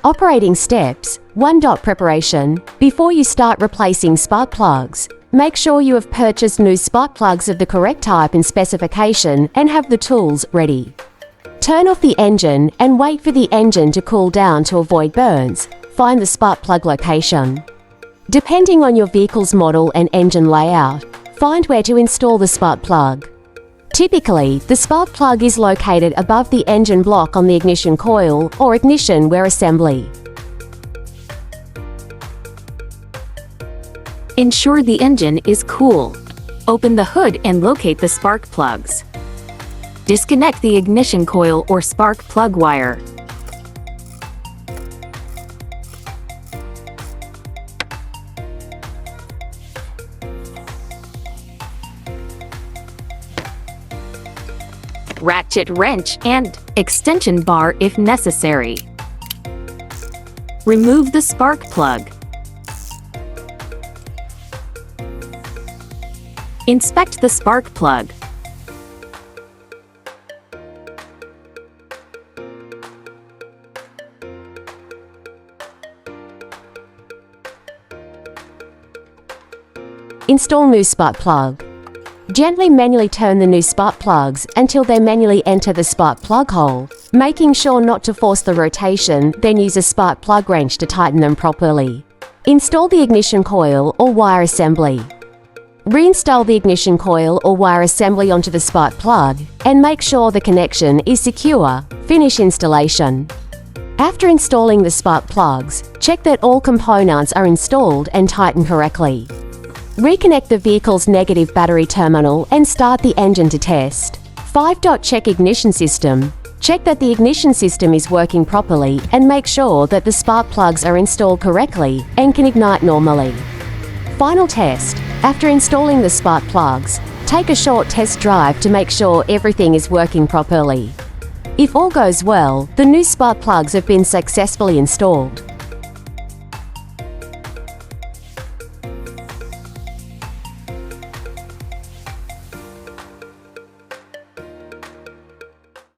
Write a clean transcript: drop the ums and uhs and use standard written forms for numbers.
Operating steps. 1. Preparation. Before you start replacing spark plugs, make sure you have purchased new spark plugs of the correct type and specification and have the tools ready. Turn off the engine and wait for the engine to cool down to avoid burns. Find the spark plug location. Depending on your vehicle's model and engine layout, find where to install the spark plug. Typically, the spark plug is located above the engine block on the ignition coil or ignition wear assembly. Ensure the engine is cool. Open the hood and locate the spark plugs. Disconnect the ignition coil or spark plug wire. Ratchet wrench and extension bar if necessary. Remove the spark plug. Inspect the spark plug. Install new spark plug. Gently manually turn the new spark plugs until they manually enter the spark plug hole, making sure not to force the rotation, then use a spark plug wrench to tighten them properly. Install the ignition coil or wire assembly. Reinstall the ignition coil or wire assembly onto the spark plug and make sure the connection is secure. Finish installation. After installing the spark plugs, check that all components are installed and tightened correctly. Reconnect the vehicle's negative battery terminal and start the engine to test. 5. Check ignition system. Check that the ignition system is working properly and make sure that the spark plugs are installed correctly and can ignite normally. Final test. After installing the spark plugs, take a short test drive to make sure everything is working properly. If all goes well, the new spark plugs have been successfully installed.